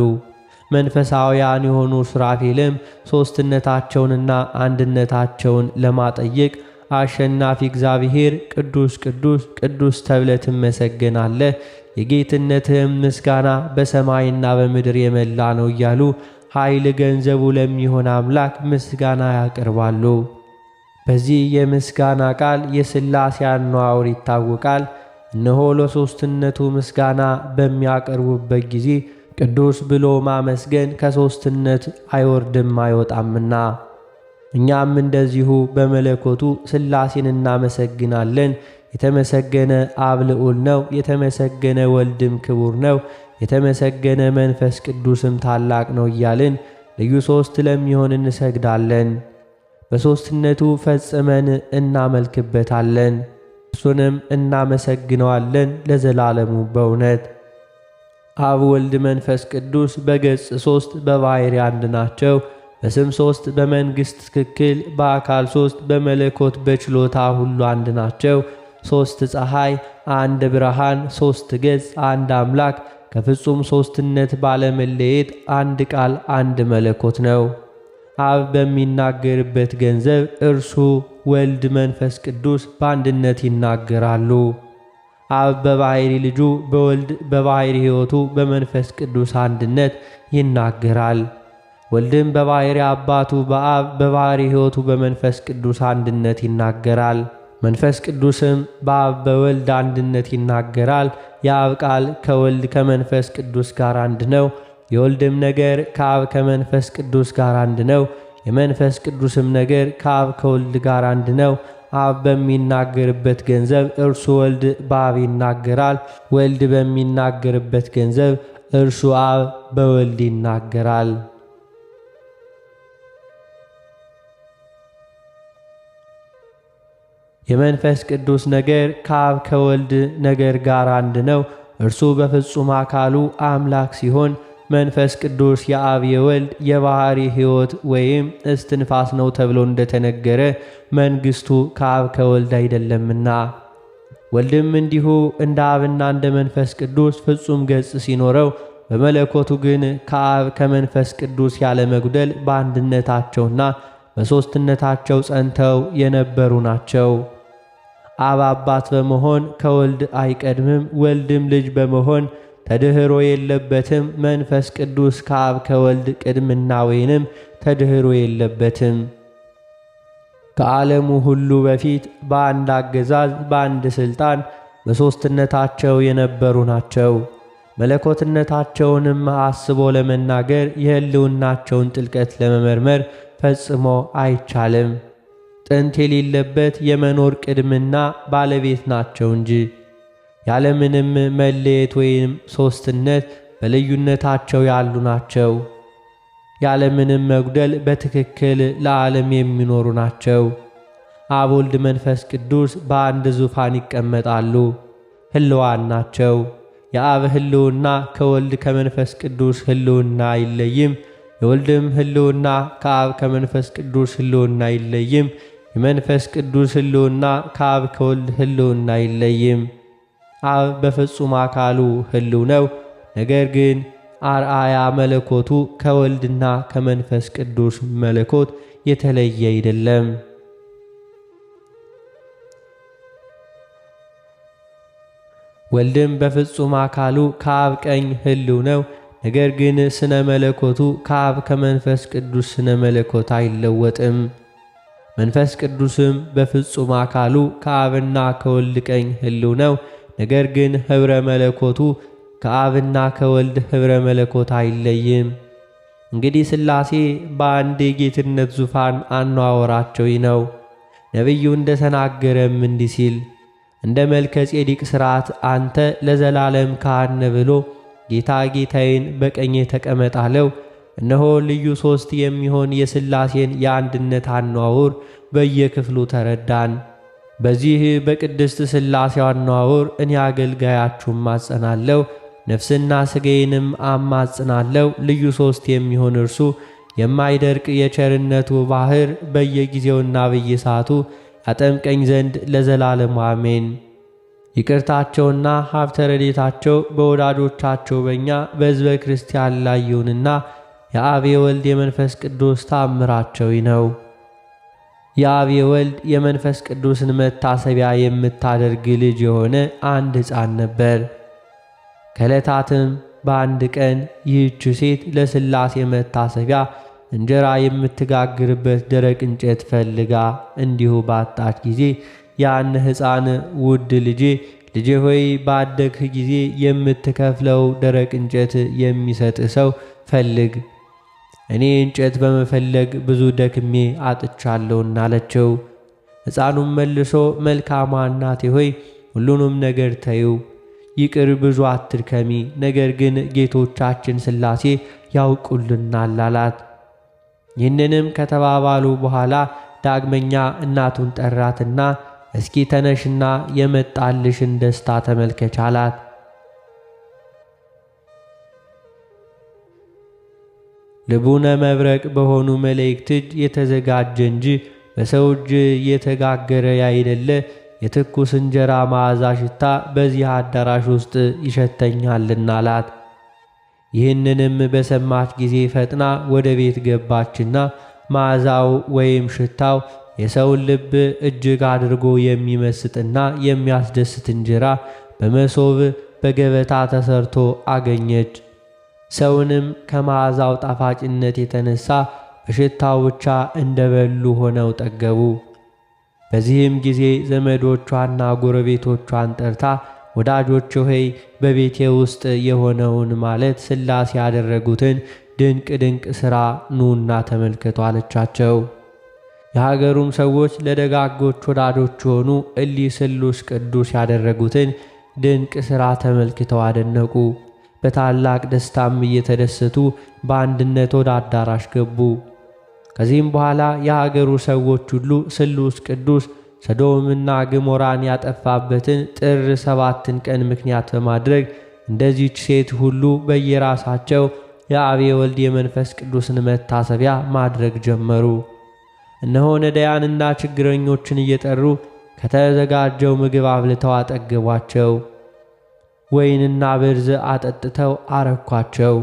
መንፈሳውያን የሆኑ ሱራፌልም ሦስትነታቸውንና አንድነታቸውን ለማጠየቅ አሸናፊ እግዚአብሔር ቅዱስ ቅዱስ ቅዱስ ተብለህ ትመሰገናለህ፣ የጌትነትህም ምስጋና በሰማይና በምድር የመላ ነው እያሉ ኃይል ገንዘቡ ለሚሆን አምላክ ምስጋና ያቀርባሉ። በዚህ የምስጋና ቃል የሥላሴ አነዋወር ይታወቃል። እነሆ ለሦስትነቱ ምስጋና በሚያቀርቡበት ጊዜ ቅዱስ ብሎ ማመስገን ከሦስትነት አይወርድም አይወጣምና፣ እኛም እንደዚሁ በመለኮቱ ሥላሴን እናመሰግናለን። የተመሰገነ አብ ልዑል ነው፣ የተመሰገነ ወልድም ክቡር ነው፣ የተመሰገነ መንፈስ ቅዱስም ታላቅ ነው እያልን ልዩ ሦስት ለሚሆን እንሰግዳለን። በሦስትነቱ ፈጽመን እናመልክበታለን፣ እሱንም እናመሰግነዋለን ለዘላለሙ በእውነት። አብ ወልድ መንፈስ ቅዱስ በገጽ ሦስት በባሕሪ አንድ ናቸው። በስም ሦስት በመንግሥት ትክክል በአካል ሦስት በመለኮት በችሎታ ሁሉ አንድ ናቸው። ሦስት ፀሐይ አንድ ብርሃን ሦስት ገጽ አንድ አምላክ ከፍጹም ሦስትነት ባለመለየት አንድ ቃል አንድ መለኮት ነው። አብ በሚናገርበት ገንዘብ እርሱ ወልድ መንፈስ ቅዱስ በአንድነት ይናገራሉ። አብ በባሕሪ ልጁ በወልድ በባሕሪ ሕይወቱ በመንፈስ ቅዱስ አንድነት ይናገራል። ወልድም በባሕርይ አባቱ በአብ በባሕርይ ሕይወቱ በመንፈስ ቅዱስ አንድነት ይናገራል። መንፈስ ቅዱስም በአብ በወልድ አንድነት ይናገራል። የአብ ቃል ከወልድ ከመንፈስ ቅዱስ ጋር አንድ ነው። የወልድም ነገር ከአብ ከመንፈስ ቅዱስ ጋር አንድ ነው። የመንፈስ ቅዱስም ነገር ከአብ ከወልድ ጋር አንድ ነው። አብ በሚናገርበት ገንዘብ እርሱ ወልድ በአብ ይናገራል። ወልድ በሚናገርበት ገንዘብ እርሱ አብ በወልድ ይናገራል። የመንፈስ ቅዱስ ነገር ከአብ ከወልድ ነገር ጋር አንድ ነው። እርሱ በፍጹም አካሉ አምላክ ሲሆን መንፈስ ቅዱስ የአብ የወልድ የባሕርይ ሕይወት ወይም እስትንፋስ ነው ተብሎ እንደተነገረ መንግሥቱ ከአብ ከወልድ አይደለምና። ወልድም እንዲሁ እንደ አብና እንደ መንፈስ ቅዱስ ፍጹም ገጽ ሲኖረው በመለኮቱ ግን ከአብ ከመንፈስ ቅዱስ ያለ መጉደል በአንድነታቸውና በሦስትነታቸው ጸንተው የነበሩ ናቸው። አብ አባት በመሆን ከወልድ አይቀድምም፣ ወልድም ልጅ በመሆን ተድኅሮ የለበትም። መንፈስ ቅዱስ ከአብ ከወልድ ቅድምና ወይንም ተድኅሮ የለበትም። ከዓለሙ ሁሉ በፊት በአንድ አገዛዝ በአንድ ሥልጣን በሦስትነታቸው የነበሩ ናቸው። መለኮትነታቸውንም አስቦ ለመናገር የሕልውናቸውን ጥልቀት ለመመርመር ፈጽሞ አይቻልም። ጥንት የሌለበት የመኖር ቅድምና ባለቤት ናቸው እንጂ ያለምንም መለየት ወይም ሦስትነት በልዩነታቸው ያሉ ናቸው። ያለምንም መጉደል በትክክል ለዓለም የሚኖሩ ናቸው። አብ ወልድ መንፈስ ቅዱስ በአንድ ዙፋን ይቀመጣሉ፣ ሕልዋን ናቸው። የአብ ሕልውና ከወልድ ከመንፈስ ቅዱስ ሕልውና አይለይም። የወልድም ሕልውና ከአብ ከመንፈስ ቅዱስ ሕልውና አይለይም። የመንፈስ ቅዱስ ሕልውና ከአብ ከወልድ ሕልውና አይለይም። አብ በፍጹም አካሉ ሕልው ነው። ነገር ግን አርአያ መለኮቱ ከወልድና ከመንፈስ ቅዱስ መለኮት የተለየ አይደለም። ወልድም በፍጹም አካሉ ከአብ ቀኝ ሕልው ነው። ነገር ግን ስነ መለኮቱ ከአብ ከመንፈስ ቅዱስ ስነ መለኮት አይለወጥም። መንፈስ ቅዱስም በፍጹም አካሉ ከአብና ከወልድ ቀኝ ሕልው ነው። ነገር ግን ኅብረ መለኮቱ ከአብና ከወልድ ኅብረ መለኮት አይለይም። እንግዲህ ሥላሴ በአንድ የጌትነት ዙፋን አነዋወራቸው ነው። ነቢዩ እንደ ተናገረም እንዲህ ሲል እንደ መልከ ጼዴቅ ሥርዓት አንተ ለዘላለም ካህን ብሎ ጌታ ጌታዬን በቀኜ ተቀመጥ አለው። እነሆ ልዩ ሦስት የሚሆን የሥላሴን የአንድነት አነዋወር በየክፍሉ ተረዳን። በዚህ በቅድስት ሥላሴው አነዋወር እኔ አገልጋያችሁ ማጸናለሁ፣ ነፍስና ሥጋዬንም አማጽናለሁ። ልዩ ሦስት የሚሆን እርሱ የማይደርቅ የቸርነቱ ባሕር በየጊዜውና በየሰዓቱ ያጠምቀኝ ዘንድ ለዘላለሙ አሜን። ይቅርታቸውና ሀብተ ረድኤታቸው በወዳጆቻቸው በእኛ በሕዝበ ክርስቲያን ላይ ይሁንና የአብ የወልድ የመንፈስ ቅዱስ ታምራቸው ነው። የአብ የወልድ የመንፈስ ቅዱስን መታሰቢያ የምታደርግ ልጅ የሆነ አንድ ሕፃን ነበር። ከዕለታትም በአንድ ቀን ይህች ሴት ለሥላሴ መታሰቢያ እንጀራ የምትጋግርበት ደረቅ እንጨት ፈልጋ እንዲሁ ባጣች ጊዜ ያን ሕፃን ውድ ልጄ ሆይ ባደግህ ጊዜ የምትከፍለው ደረቅ እንጨት የሚሰጥ ሰው ፈልግ፣ እኔ እንጨት በመፈለግ ብዙ ደክሜ አጥቻለሁና አለችው። ሕፃኑም መልሶ መልካሟ እናቴ ሆይ ሁሉንም ነገር ተይው፣ ይቅር ብዙ አትድከሚ፣ ነገር ግን ጌቶቻችን ሥላሴ ያውቁልናል አላት። ይህንንም ከተባባሉ በኋላ ዳግመኛ እናቱን ጠራትና እስኪ ተነሽና የመጣልሽን ደስታ ተመልከች አላት። ልቡነ መብረቅ በሆኑ መላእክት እጅ የተዘጋጀ እንጂ በሰው እጅ የተጋገረ ያይደለ የትኩስ እንጀራ መዓዛ ሽታ በዚህ አዳራሽ ውስጥ ይሸተኛልና አላት። ይህንንም በሰማች ጊዜ ፈጥና ወደ ቤት ገባችና መዓዛው ወይም ሽታው የሰውን ልብ እጅግ አድርጎ የሚመስጥና የሚያስደስት እንጀራ በመሶብ በገበታ ተሰርቶ አገኘች። ሰውንም ከመዓዛው ጣፋጭነት የተነሳ በሽታው ብቻ እንደበሉ ሆነው ጠገቡ። በዚህም ጊዜ ዘመዶቿና ጎረቤቶቿን ጠርታ ወዳጆች ሆይ በቤቴ ውስጥ የሆነውን ማለት ሥላሴ ያደረጉትን ድንቅ ድንቅ ሥራ ኑና ተመልከቱ አለቻቸው። የሀገሩም ሰዎች ለደጋጎች ወዳጆች ሆኑ እሊህ ስሉስ ቅዱስ ያደረጉትን ድንቅ ሥራ ተመልክተው አደነቁ። በታላቅ ደስታም እየተደሰቱ በአንድነት ወደ አዳራሽ ገቡ። ከዚህም በኋላ የሀገሩ ሰዎች ሁሉ ስሉስ ቅዱስ ሰዶምና ገሞራን ያጠፋበትን ጥር 7 ቀን ምክንያት በማድረግ እንደዚች ሴት ሁሉ በየራሳቸው የአብ የወልድ የመንፈስ ቅዱስን መታሰቢያ ማድረግ ጀመሩ። እነሆ ነዳያንና ችግረኞችን እየጠሩ ከተዘጋጀው ምግብ አብልተው አጠገቧቸው። ወይንና ብርዝ አጠጥተው አረኳቸው።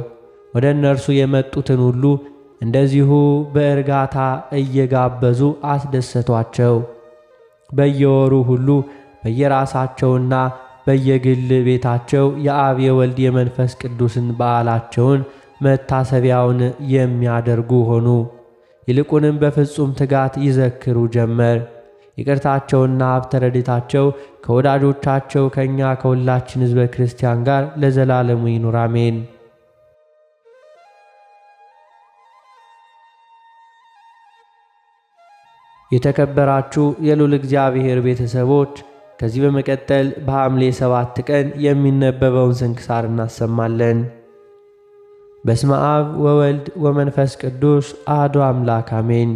ወደ እነርሱ የመጡትን ሁሉ እንደዚሁ በእርጋታ እየጋበዙ አስደሰቷቸው። በየወሩ ሁሉ በየራሳቸውና በየግል ቤታቸው የአብ የወልድ የመንፈስ ቅዱስን በዓላቸውን መታሰቢያውን የሚያደርጉ ሆኑ። ይልቁንም በፍጹም ትጋት ይዘክሩ ጀመር። ይቅርታቸውና ሀብተ ረድኤታቸው ከወዳጆቻቸው ከእኛ ከሁላችን ሕዝበ ክርስቲያን ጋር ለዘላለሙ ይኑር አሜን። የተከበራችሁ የልዑል እግዚአብሔር ቤተሰቦች ከዚህ በመቀጠል በሐምሌ 7 ቀን የሚነበበውን ስንክሳር እናሰማለን። በስመ አብ ወወልድ ወመንፈስ ቅዱስ አሐዱ አምላክ አሜን።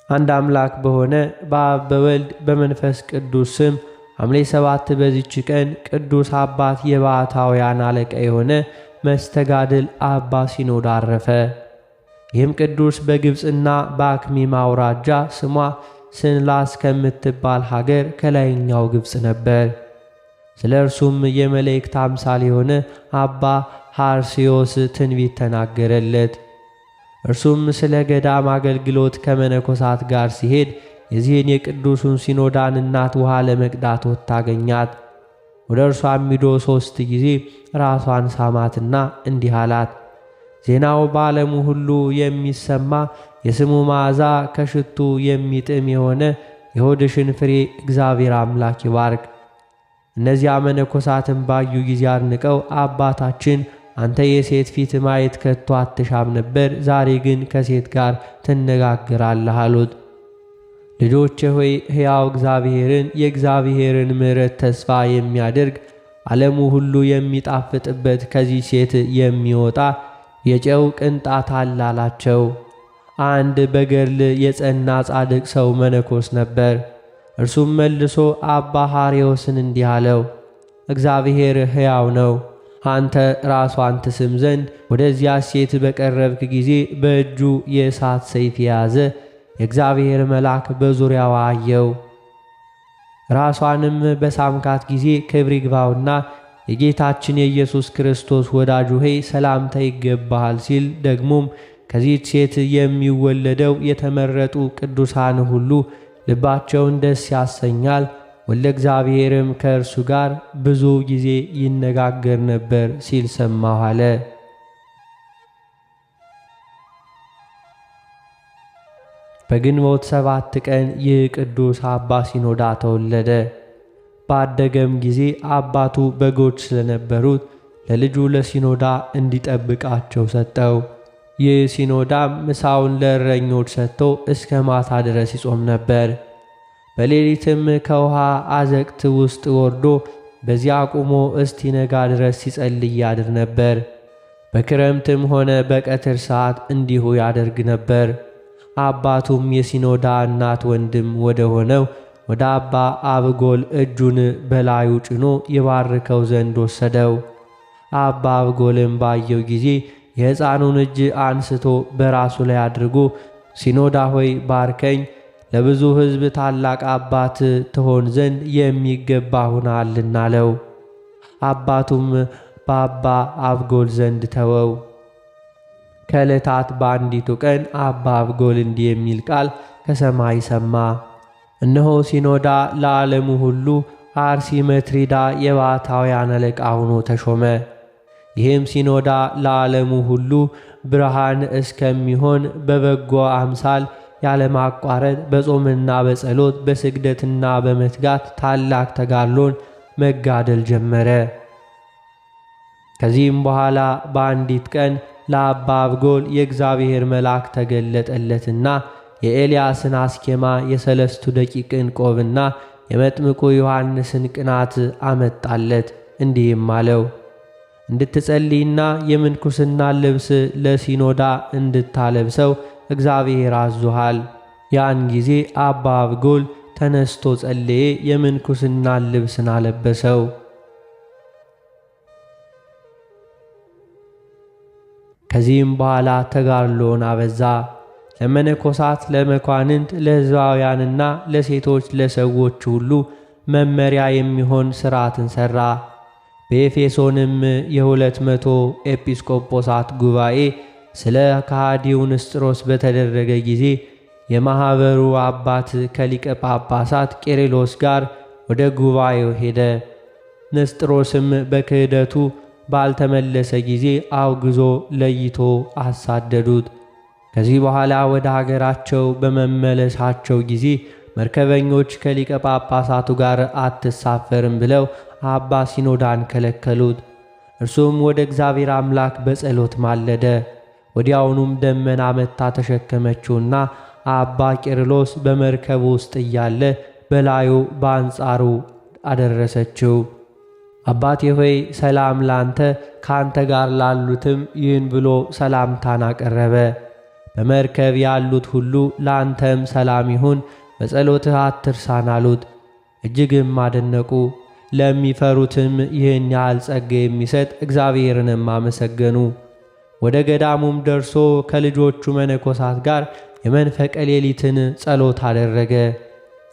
አንድ አምላክ በሆነ በአብ በወልድ በመንፈስ ቅዱስ ስም ሐምሌ 7 በዚች ቀን ቅዱስ አባት የባሕታውያን አለቃ የሆነ መስተጋድል አባ ሲኖዳ አረፈ። ይህም ቅዱስ በግብፅና በአክሚም አውራጃ ስሟ ስንላስ ከምትባል ሀገር ከላይኛው ግብፅ ነበር። ስለ እርሱም የመላእክት አምሳል የሆነ አባ ሐርስዮስ ትንቢት ተናገረለት። እርሱም ስለ ገዳም አገልግሎት ከመነኮሳት ጋር ሲሄድ የዚህን የቅዱሱን ሲኖዳን እናት ውሃ ለመቅዳት ወጥታ አገኛት። ወደ እርሷም ሂዶ 3 ጊዜ ራሷን ሳማትና እንዲህ አላት፣ ዜናው በዓለሙ ሁሉ የሚሰማ የስሙ መዓዛ ከሽቱ የሚጥም የሆነ የሆድሽን ፍሬ እግዚአብሔር አምላክ ይባርክ። እነዚያ መነኮሳትን ባዩ ጊዜ አድንቀው አባታችን አንተ የሴት ፊት ማየት ከቶ አትሻም ነበር፣ ዛሬ ግን ከሴት ጋር ትነጋገራለህ አሉት። ልጆቼ ሆይ ሕያው እግዚአብሔርን የእግዚአብሔርን ምሕረት ተስፋ የሚያደርግ ዓለሙ ሁሉ የሚጣፍጥበት ከዚህ ሴት የሚወጣ የጨው ቅንጣት አለ አላቸው። አንድ በገድል የጸና ጻድቅ ሰው መነኮስ ነበር። እርሱም መልሶ አባ ሐርዮስን እንዲህ አለው፣ እግዚአብሔር ሕያው ነው። አንተ ራሷን ትስም ዘንድ ወደዚያ ሴት በቀረብክ ጊዜ በእጁ የእሳት ሰይፍ የያዘ የእግዚአብሔር መልአክ በዙሪያዋ አየው። ራሷንም በሳምካት ጊዜ ክብር ይግባውና የጌታችን የኢየሱስ ክርስቶስ ወዳጁ ሆይ ሰላምታ ይገባሃል ሲል፣ ደግሞም ከዚህች ሴት የሚወለደው የተመረጡ ቅዱሳን ሁሉ ልባቸውን ደስ ያሰኛል፣ ወልደ እግዚአብሔርም ከእርሱ ጋር ብዙ ጊዜ ይነጋገር ነበር ሲል ሰማሁ አለ። በግንቦት 7 ቀን ይህ ቅዱስ አባ ሲኖዳ ተወለደ። ባደገም ጊዜ አባቱ በጎች ስለነበሩት ለልጁ ለሲኖዳ እንዲጠብቃቸው ሰጠው። ይህ ሲኖዳም ምሳውን ለእረኞች ሰጥቶ እስከ ማታ ድረስ ይጾም ነበር። በሌሊትም ከውሃ አዘቅት ውስጥ ወርዶ በዚያ ቆሞ እስቲነጋ ድረስ ሲጸልይ ያድር ነበር። በክረምትም ሆነ በቀትር ሰዓት እንዲሁ ያደርግ ነበር። አባቱም የሲኖዳ እናት ወንድም ወደ ሆነው ወደ አባ አብጎል እጁን በላዩ ጭኖ ይባርከው ዘንድ ወሰደው። አባ አብጎልም ባየው ጊዜ የሕፃኑን እጅ አንስቶ በራሱ ላይ አድርጎ ሲኖዳ ሆይ ባርከኝ፣ ለብዙ ሕዝብ ታላቅ አባት ትሆን ዘንድ የሚገባ ሆናልና አለው። አባቱም በአባ አብጎል ዘንድ ተወው። ከዕለታት በአንዲቱ ቀን አባ አብጎል እንዲህ የሚል ቃል ከሰማይ ሰማ። እነሆ ሲኖዳ ለዓለሙ ሁሉ አርሲ መትሪዳ የባሕታውያን አለቃ ሆኖ ተሾመ። ይህም ሲኖዳ ለዓለሙ ሁሉ ብርሃን እስከሚሆን በበጎ አምሳል ያለማቋረጥ በጾምና በጸሎት በስግደትና በመትጋት ታላቅ ተጋድሎን መጋደል ጀመረ። ከዚህም በኋላ በአንዲት ቀን ለአባ አብጎል የእግዚአብሔር መልአክ ተገለጠለትና የኤልያስን አስኬማ የሰለስቱ ደቂቅን ቆብና የመጥምቁ ዮሐንስን ቅናት አመጣለት። እንዲህም አለው፣ እንድትጸልይና የምንኩስና ልብስ ለሲኖዳ እንድታለብሰው እግዚአብሔር አዞሃል። ያን ጊዜ አባ አብጎል ተነስቶ ጸለየ፣ የምንኩስና ልብስን አለበሰው። ከዚህም በኋላ ተጋድሎን አበዛ። ለመነኮሳት፣ ለመኳንንት፣ ለሕዝባውያንና ለሴቶች ለሰዎች ሁሉ መመሪያ የሚሆን ሥርዓትን ሠራ። በኤፌሶንም የ200 ኤጲስቆጶሳት ጉባኤ ስለ ከሃዲው ንስጥሮስ በተደረገ ጊዜ የማኅበሩ አባት ከሊቀ ጳጳሳት ቄርሎስ ጋር ወደ ጉባኤው ሄደ። ንስጥሮስም በክህደቱ ባልተመለሰ ጊዜ አውግዞ ለይቶ አሳደዱት። ከዚህ በኋላ ወደ አገራቸው በመመለሳቸው ጊዜ መርከበኞች ከሊቀ ጳጳሳቱ ጋር አትሳፈርም ብለው አባ ሲኖዳን ከለከሉት። እርሱም ወደ እግዚአብሔር አምላክ በጸሎት ማለደ። ወዲያውኑም ደመና መታ ተሸከመችውና አባ ቄርሎስ በመርከቡ ውስጥ እያለ በላዩ በአንጻሩ አደረሰችው። አባቴ ሆይ ሰላም ላንተ፣ ካንተ ጋር ላሉትም ይህን ብሎ ሰላምታን አቀረበ። በመርከብ ያሉት ሁሉ ላንተም ሰላም ይሁን፣ በጸሎትህ አትርሳን አሉት። እጅግም አደነቁ። ለሚፈሩትም ይህን ያህል ጸጋ የሚሰጥ እግዚአብሔርንም አመሰገኑ። ወደ ገዳሙም ደርሶ ከልጆቹ መነኮሳት ጋር የመንፈቀ ሌሊትን ጸሎት አደረገ።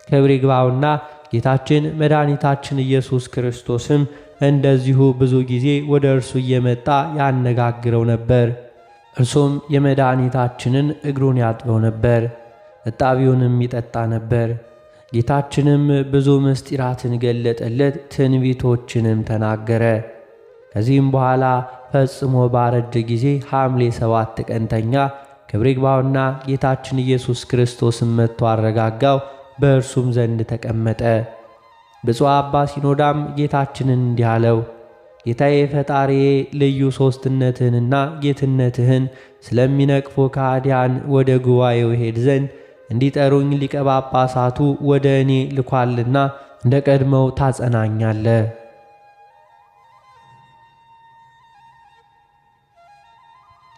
ክብር ይግባውና ጌታችን መድኃኒታችን ኢየሱስ ክርስቶስም እንደዚሁ ብዙ ጊዜ ወደ እርሱ እየመጣ ያነጋግረው ነበር። እርሱም የመድኃኒታችንን እግሩን ያጥበው ነበር፣ እጣቢውንም ይጠጣ ነበር። ጌታችንም ብዙ ምስጢራትን ገለጠለት፣ ትንቢቶችንም ተናገረ። ከዚህም በኋላ ፈጽሞ ባረጀ ጊዜ ሐምሌ 7 ቀን ተኛ። ክብር ይግባውና ጌታችን ኢየሱስ ክርስቶስም መጥቶ አረጋጋው፣ በእርሱም ዘንድ ተቀመጠ። ብፁዕ አባ ሲኖዳም ጌታችንን እንዲህ አለው፣ ጌታዬ ፈጣሪዬ ልዩ ሦስትነትህንና ጌትነትህን ስለሚነቅፉ ከሃዲያን ወደ ጉባኤው ሄድ ዘንድ እንዲጠሩኝ ሊቀ ጳጳሳቱ ወደ እኔ ልኳልና እንደ ቀድመው ታጸናኛለ።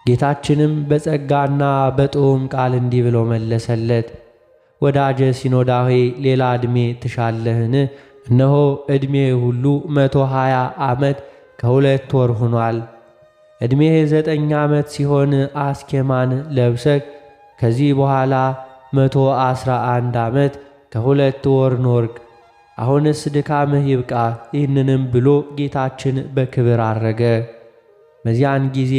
ጌታችንም በጸጋና በጥዑም ቃል እንዲህ ብሎ መለሰለት፣ ወዳጄ ሲኖዳ ሆይ ሌላ ዕድሜ ትሻለህን? እነሆ ዕድሜ ሁሉ 120 ዓመት ከ2 ወር ሆኗል። ዕድሜህ 9 ዓመት ሲሆን አስኬማን ለብሰህ ከዚህ በኋላ 111 ዓመት ከ2 ወር ኖርክ። አሁንስ ድካምህ ይብቃ። ይህንንም ብሎ ጌታችን በክብር አረገ። በዚያን ጊዜ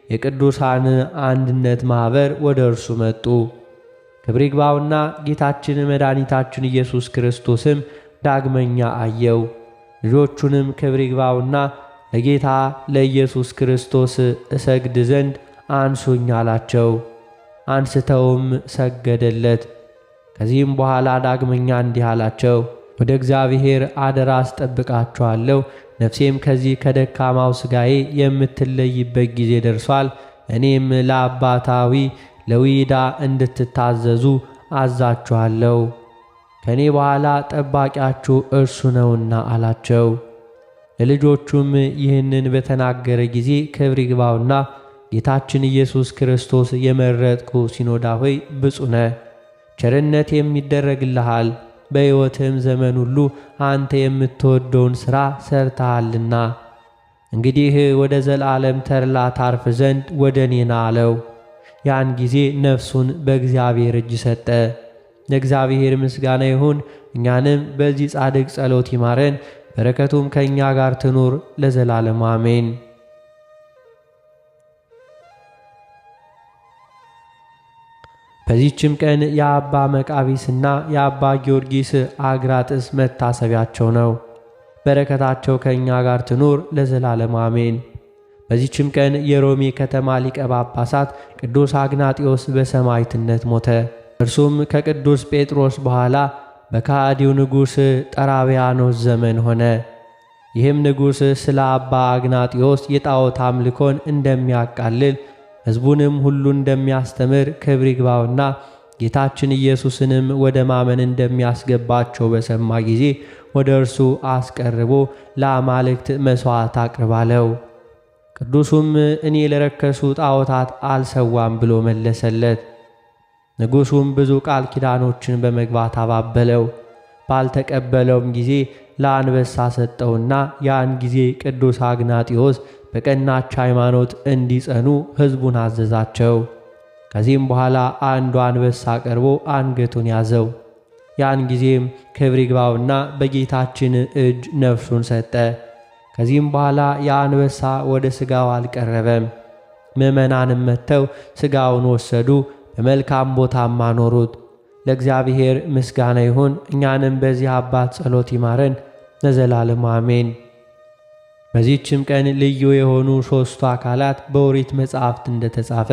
የቅዱሳን አንድነት ማኅበር ወደ እርሱ መጡ። ክብር ይግባውና ጌታችን መድኃኒታችን ኢየሱስ ክርስቶስም ዳግመኛ አየው። ልጆቹንም ክብር ይግባውና ለጌታ ለኢየሱስ ክርስቶስ እሰግድ ዘንድ አንሱኝ አላቸው። አንስተውም ሰገደለት። ከዚህም በኋላ ዳግመኛ እንዲህ አላቸው፣ ወደ እግዚአብሔር አደራ አስጠብቃችኋለሁ። ነፍሴም ከዚህ ከደካማው ሥጋዬ የምትለይበት ጊዜ ደርሷል። እኔም ለአባታዊ ለዊዳ እንድትታዘዙ አዛችኋለሁ። ከእኔ በኋላ ጠባቂያችሁ እርሱ ነውና አላቸው። ለልጆቹም ይህንን በተናገረ ጊዜ ክብር ይግባውና ጌታችን ኢየሱስ ክርስቶስ የመረጥኩ ሲኖዳ ሆይ ብፁዕ ነህ፣ ቸርነት የሚደረግልሃል። በሕይወትም ዘመን ሁሉ አንተ የምትወደውን ሥራ ሰርተሃልና እንግዲህ ወደ ዘላለም ተድላ ታርፍ ዘንድ ወደ እኔ ና አለው። ያን ጊዜ ነፍሱን በእግዚአብሔር እጅ ሰጠ። ለእግዚአብሔር ምስጋና ይሁን። እኛንም በዚህ ጻድቅ ጸሎት ይማረን፣ በረከቱም ከእኛ ጋር ትኑር ለዘላለም አሜን። በዚህችም ቀን የአባ መቃቢስና የአባ ጊዮርጊስ አግራጥስ መታሰቢያቸው ነው። በረከታቸው ከእኛ ጋር ትኑር ለዘላለም አሜን። በዚችም ቀን የሮሜ ከተማ ሊቀ ጳጳሳት ቅዱስ አግናጢዮስ በሰማዕትነት ሞተ። እርሱም ከቅዱስ ጴጥሮስ በኋላ በከሃዲው ንጉሥ ጠራቢያኖስ ዘመን ሆነ። ይህም ንጉሥ ስለ አባ አግናጢዮስ የጣዖት አምልኮን እንደሚያቃልል ሕዝቡንም ሁሉ እንደሚያስተምር ክብር ይግባውና ጌታችን ኢየሱስንም ወደ ማመን እንደሚያስገባቸው በሰማ ጊዜ ወደ እርሱ አስቀርቦ ለአማልክት መሥዋዕት አቅርባለው። ቅዱሱም እኔ ለረከሱ ጣዖታት አልሰዋም ብሎ መለሰለት። ንጉሡም ብዙ ቃል ኪዳኖችን በመግባት አባበለው። ባልተቀበለውም ጊዜ ለአንበሳ ሰጠውና ያን ጊዜ ቅዱስ አግናጢዮስ በቀናች ሃይማኖት እንዲጸኑ ሕዝቡን አዘዛቸው። ከዚህም በኋላ አንዱ አንበሳ ቀርቦ አንገቱን ያዘው። ያን ጊዜም ክብር ይግባውና በጌታችን እጅ ነፍሱን ሰጠ። ከዚህም በኋላ የአንበሳ ወደ ሥጋው አልቀረበም። ምዕመናንም መጥተው ሥጋውን ወሰዱ፣ በመልካም ቦታም አኖሩት። ለእግዚአብሔር ምስጋና ይሁን። እኛንም በዚህ አባት ጸሎት ይማረን ለዘላለሙ አሜን። በዚህችም ቀን ልዩ የሆኑ ሦስቱ አካላት በኦሪት መጻሕፍት እንደተጻፈ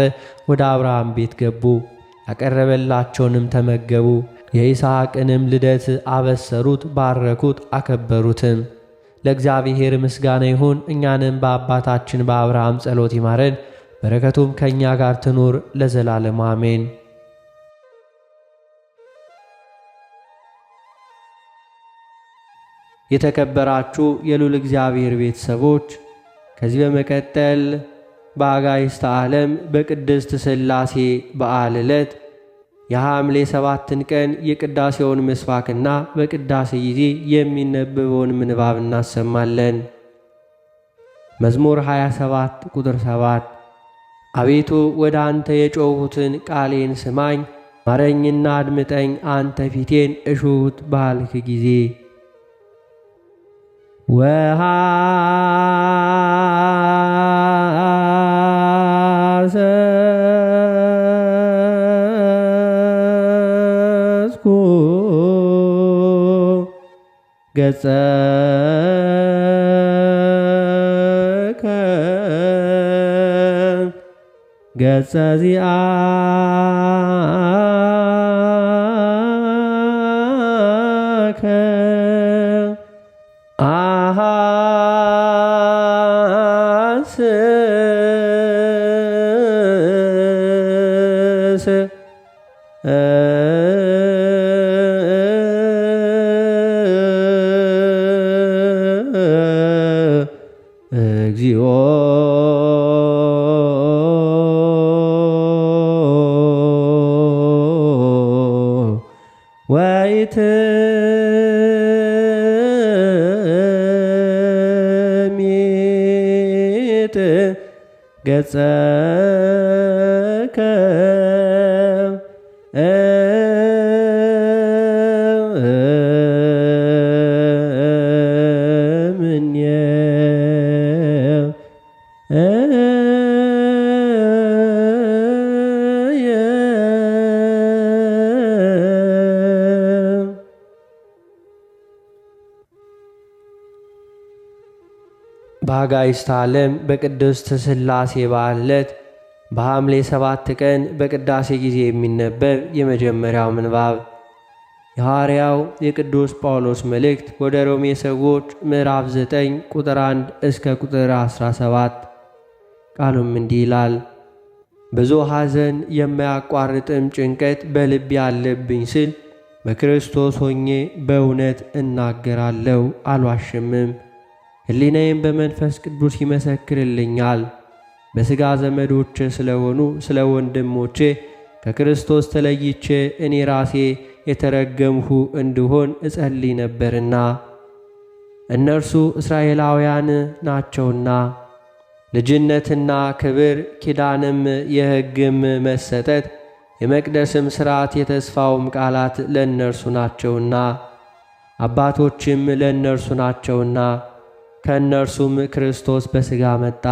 ወደ አብርሃም ቤት ገቡ። ያቀረበላቸውንም ተመገቡ። የይስሐቅንም ልደት አበሰሩት፣ ባረኩት፣ አከበሩትም። ለእግዚአብሔር ምስጋና ይሁን። እኛንም በአባታችን በአብርሃም ጸሎት ይማረን፣ በረከቱም ከእኛ ጋር ትኑር ለዘላለሙ አሜን። የተከበራችሁ የልዑል እግዚአብሔር ቤተሰቦች ከዚህ በመቀጠል በአጋዕዝተ ዓለም በቅድስት ሥላሴ በዓል ዕለት የሐምሌ 7ን ቀን የቅዳሴውን ምስባክና በቅዳሴ ጊዜ የሚነበበውን ምንባብ እናሰማለን። መዝሙር 27 ቁጥር 7 አቤቱ ወደ አንተ የጮኽሁትን ቃሌን ስማኝ፣ ማረኝና አድምጠኝ፣ አንተ ፊቴን እሹት ባልክ ጊዜ ወሐሰስኩ ገጸከ ገጸ ዚአከ አሐስስ እግዚኦ ወይትሚጥ ገጸከ እምኔ በአጋዕዝተ ዓለም በቅድስት ሥላሴ በዓል ዕለት በሐምሌ 7 ቀን በቅዳሴ ጊዜ የሚነበብ የመጀመሪያው ምንባብ የሐዋርያው የቅዱስ ጳውሎስ መልእክት ወደ ሮሜ ሰዎች ምዕራፍ 9 ቁጥር 1 እስከ ቁጥር 17። ቃሉም እንዲህ ይላል። ብዙ ሐዘን የማያቋርጥም ጭንቀት በልቤ ያለብኝ ስል በክርስቶስ ሆኜ በእውነት እናገራለሁ፣ አልዋሽምም። ሕሊናዬም በመንፈስ ቅዱስ ይመሰክርልኛል። በሥጋ ዘመዶቼ ስለሆኑ ስለ ወንድሞቼ ከክርስቶስ ተለይቼ እኔ ራሴ የተረገምሁ እንድሆን እጸልይ ነበርና እነርሱ እስራኤላውያን ናቸውና ልጅነትና ክብር ኪዳንም የሕግም መሰጠት የመቅደስም ሥርዓት የተስፋውም ቃላት ለእነርሱ ናቸውና አባቶችም ለእነርሱ ናቸውና ከእነርሱም ክርስቶስ በሥጋ መጣ።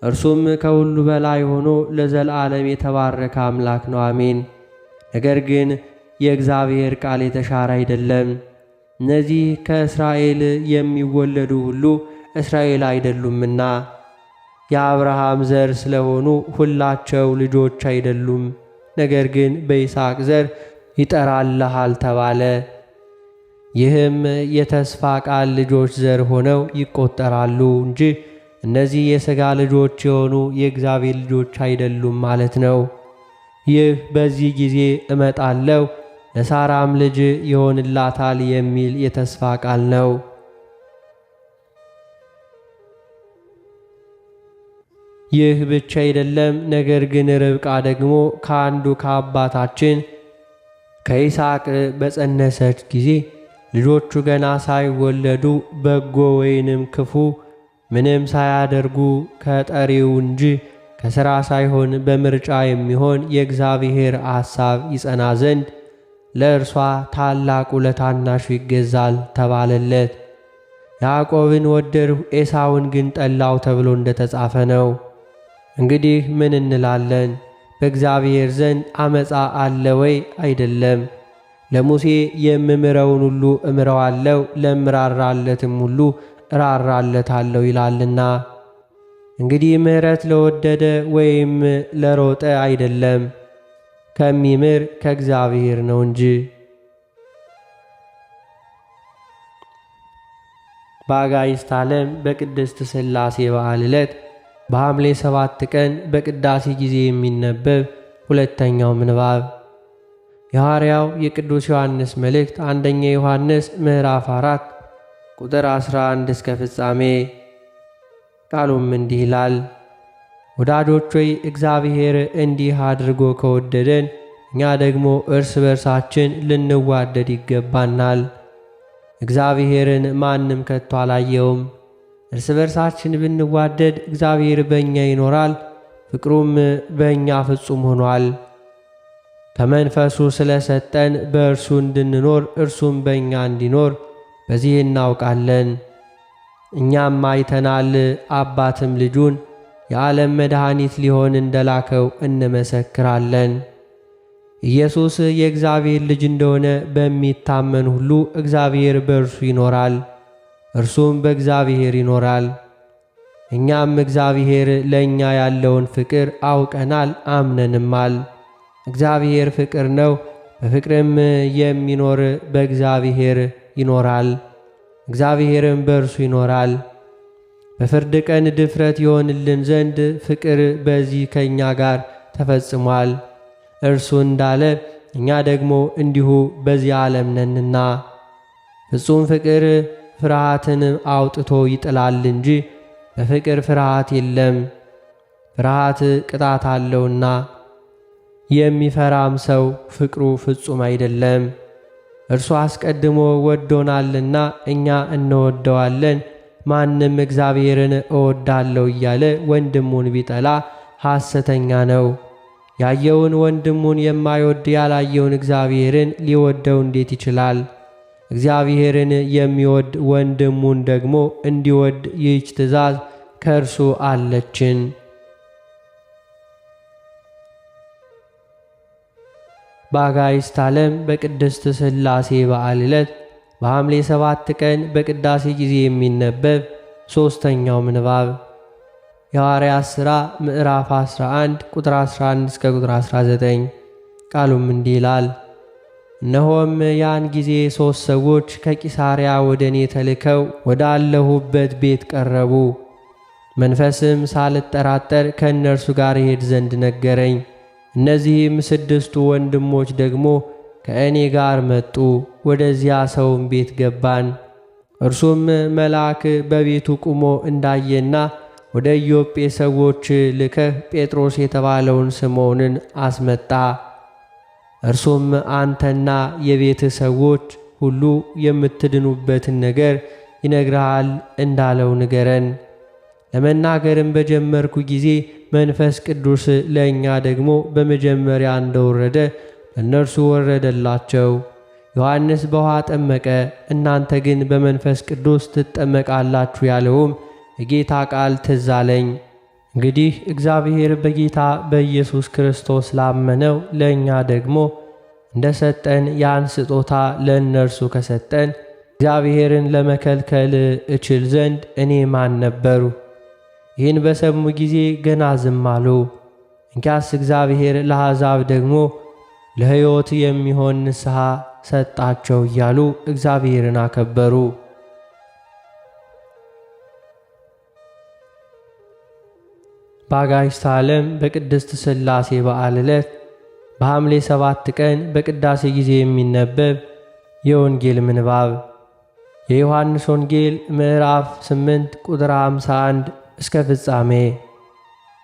እርሱም ከሁሉ በላይ ሆኖ ለዘላለም የተባረከ አምላክ ነው፣ አሜን። ነገር ግን የእግዚአብሔር ቃል የተሻረ አይደለም። እነዚህ ከእስራኤል የሚወለዱ ሁሉ እስራኤል አይደሉምና የአብርሃም ዘር ስለሆኑ ሁላቸው ልጆች አይደሉም። ነገር ግን በይስሐቅ ዘር ይጠራልሃል ተባለ። ይህም የተስፋ ቃል ልጆች ዘር ሆነው ይቆጠራሉ እንጂ እነዚህ የሥጋ ልጆች የሆኑ የእግዚአብሔር ልጆች አይደሉም ማለት ነው። ይህ በዚህ ጊዜ እመጣለሁ ለሳራም ልጅ ይሆንላታል የሚል የተስፋ ቃል ነው። ይህ ብቻ አይደለም። ነገር ግን ርብቃ ደግሞ ከአንዱ ከአባታችን ከይስሐቅ በጸነሰች ጊዜ ልጆቹ ገና ሳይወለዱ በጎ ወይንም ክፉ ምንም ሳያደርጉ ከጠሪው እንጂ ከሥራ ሳይሆን በምርጫ የሚሆን የእግዚአብሔር ሐሳብ ይጸና ዘንድ ለእርሷ ታላቁ ለታናሹ ይገዛል ተባለለት። ያዕቆብን ወደድሁ ኤሳውን ግን ጠላው ተብሎ እንደተጻፈ ነው። እንግዲህ ምን እንላለን? በእግዚአብሔር ዘንድ አመፃ አለ ወይ? አይደለም። ለሙሴ የምምረውን ሁሉ እምረዋለሁ ለምራራለትም ሁሉ እራራለታለሁ ይላልና። እንግዲህ ምሕረት ለወደደ ወይም ለሮጠ አይደለም፣ ከሚምር ከእግዚአብሔር ነው እንጂ። በአጋዕዝተ ዓለም በቅድስት ሥላሴ በዓል ዕለት በሐምሌ 7 ቀን በቅዳሴ ጊዜ የሚነበብ ሁለተኛው ምንባብ የሐዋርያው የቅዱስ ዮሐንስ መልእክት አንደኛ ዮሐንስ ምዕራፍ 4 ቁጥር 11 እስከ ፍጻሜ። ቃሉም እንዲህ ይላል። ወዳጆች ሆይ እግዚአብሔር እንዲህ አድርጎ ከወደደን እኛ ደግሞ እርስ በርሳችን ልንዋደድ ይገባናል። እግዚአብሔርን ማንም ከቶ አላየውም። እርስ በርሳችን ብንዋደድ እግዚአብሔር በእኛ ይኖራል፣ ፍቅሩም በእኛ ፍጹም ሆኗል። ከመንፈሱ ስለሰጠን በእርሱ እንድንኖር እርሱም በእኛ እንዲኖር በዚህ እናውቃለን። እኛም አይተናል፣ አባትም ልጁን የዓለም መድኃኒት ሊሆን እንደላከው እንመሰክራለን። ኢየሱስ የእግዚአብሔር ልጅ እንደሆነ በሚታመን ሁሉ እግዚአብሔር በእርሱ ይኖራል፣ እርሱም በእግዚአብሔር ይኖራል። እኛም እግዚአብሔር ለእኛ ያለውን ፍቅር አውቀናል አምነንማል። እግዚአብሔር ፍቅር ነው፣ በፍቅርም የሚኖር በእግዚአብሔር ይኖራል፣ እግዚአብሔርም በእርሱ ይኖራል። በፍርድ ቀን ድፍረት ይሆንልን ዘንድ ፍቅር በዚህ ከእኛ ጋር ተፈጽሟል። እርሱ እንዳለ እኛ ደግሞ እንዲሁ በዚህ ዓለም ነንና። ፍጹም ፍቅር ፍርሃትን አውጥቶ ይጥላል እንጂ በፍቅር ፍርሃት የለም። ፍርሃት ቅጣት አለውና የሚፈራም ሰው ፍቅሩ ፍጹም አይደለም። እርሱ አስቀድሞ ወዶናልና እኛ እንወደዋለን። ማንም እግዚአብሔርን እወዳለሁ እያለ ወንድሙን ቢጠላ ሐሰተኛ ነው። ያየውን ወንድሙን የማይወድ ያላየውን እግዚአብሔርን ሊወደው እንዴት ይችላል? እግዚአብሔርን የሚወድ ወንድሙን ደግሞ እንዲወድ ይህች ትእዛዝ ከእርሱ አለችን። በአጋዕዝተ ዓለም በቅድስት ሥላሴ በዓል ዕለት በሐምሌ 7 ቀን በቅዳሴ ጊዜ የሚነበብ ሦስተኛው ምንባብ የሐዋርያት ሥራ ምዕራፍ 11 ቁጥር 11 እስከ ቁጥር 19። ቃሉም እንዲህ ይላል። እነሆም ያን ጊዜ 3 ሰዎች ከቂሳርያ ወደ እኔ ተልከው ወዳለሁበት ቤት ቀረቡ። መንፈስም ሳልጠራጠር ከእነርሱ ጋር ይሄድ ዘንድ ነገረኝ። እነዚህም 6ቱ ወንድሞች ደግሞ ከእኔ ጋር መጡ። ወደዚያ ሰውም ቤት ገባን። እርሱም መልአክ በቤቱ ቁሞ እንዳየና ወደ ኢዮጴ ሰዎች ልከህ ጴጥሮስ የተባለውን ስምዖንን አስመጣ፣ እርሱም አንተና የቤት ሰዎች ሁሉ የምትድኑበትን ነገር ይነግርሃል እንዳለው ንገረን። ለመናገርም በጀመርኩ ጊዜ መንፈስ ቅዱስ ለእኛ ደግሞ በመጀመሪያ እንደወረደ ለእነርሱ ወረደላቸው። ዮሐንስ በውሃ ጠመቀ፣ እናንተ ግን በመንፈስ ቅዱስ ትጠመቃላችሁ ያለውም የጌታ ቃል ትዝ አለኝ። እንግዲህ እግዚአብሔር በጌታ በኢየሱስ ክርስቶስ ላመነው ለእኛ ደግሞ እንደ ሰጠን ያን ስጦታ ለእነርሱ ከሰጠን እግዚአብሔርን ለመከልከል እችል ዘንድ እኔ ማን ነበሩ? ይህን በሰሙ ጊዜ ገና ዝም አሉ። እንኪያስ እግዚአብሔር ለአሕዛብ ደግሞ ለሕይወት የሚሆን ንስሐ ሰጣቸው እያሉ እግዚአብሔርን አከበሩ። በአጋዕዝተ ዓለም በቅድስት ሥላሴ በዓል ዕለት በሐምሌ 7 ቀን በቅዳሴ ጊዜ የሚነበብ የወንጌል ምንባብ የዮሐንስ ወንጌል ምዕራፍ 8 ቁጥር 51 እስከ ፍጻሜ።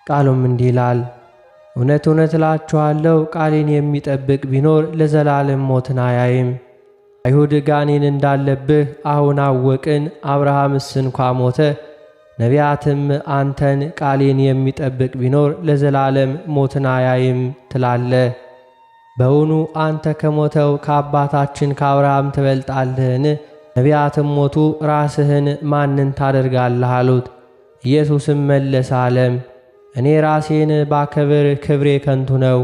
ቃሉም እንዲህ ይላል። እውነት እውነት እላችኋለሁ ቃሌን የሚጠብቅ ቢኖር ለዘላለም ሞትን አያይም። አይሁድ ጋኔን እንዳለብህ አሁን አወቅን፣ አብርሃምስ እንኳ ሞተ፣ ነቢያትም አንተን ቃሌን የሚጠብቅ ቢኖር ለዘላለም ሞትን አያይም ትላለህ። በውኑ አንተ ከሞተው ከአባታችን ከአብርሃም ትበልጣለህን? ነቢያትም ሞቱ፣ ራስህን ማንን ታደርጋለህ አሉት። ኢየሱስም መለሰ አለም፣ እኔ ራሴን ባከብር ክብሬ ከንቱ ነው።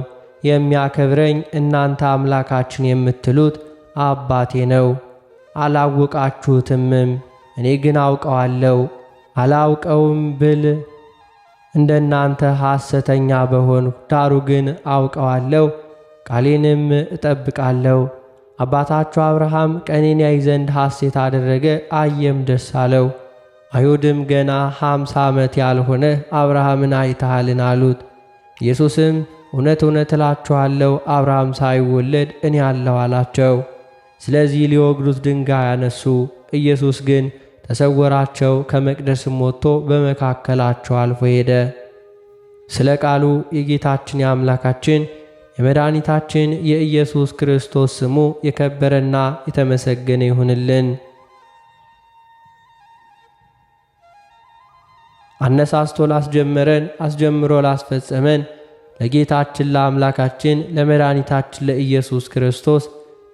የሚያከብረኝ እናንተ አምላካችን የምትሉት አባቴ ነው። አላወቃችሁትምም፣ እኔ ግን አውቀዋለሁ። አላውቀውም ብል እንደናንተ ሐሰተኛ በሆንሁ፣ ዳሩ ግን አውቀዋለሁ፣ ቃሌንም እጠብቃለሁ። አባታችሁ አብርሃም ቀኔን ያይ ዘንድ ሐሴት አደረገ፣ አየም ደስ አለው። አይሁድም ገና 50 ዓመት ያልሆነ አብርሃምን አይተሃልን አሉት። ኢየሱስም እውነት እውነት እላችኋለሁ አብርሃም ሳይወለድ እኔ አለሁ አላቸው። ስለዚህ ሊወግሩት ድንጋይ ያነሱ። ኢየሱስ ግን ተሰወራቸው፣ ከመቅደስም ወጥቶ በመካከላቸው አልፎ ሄደ። ስለ ቃሉ የጌታችን የአምላካችን የመድኃኒታችን የኢየሱስ ክርስቶስ ስሙ የከበረና የተመሰገነ ይሁንልን። አነሳስቶ ላስጀመረን አስጀምሮ ላስፈጸመን ለጌታችን ለአምላካችን ለመድኃኒታችን ለኢየሱስ ክርስቶስ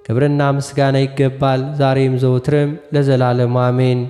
ክብርና ምስጋና ይገባል፣ ዛሬም ዘውትርም ለዘላለሙ አሜን።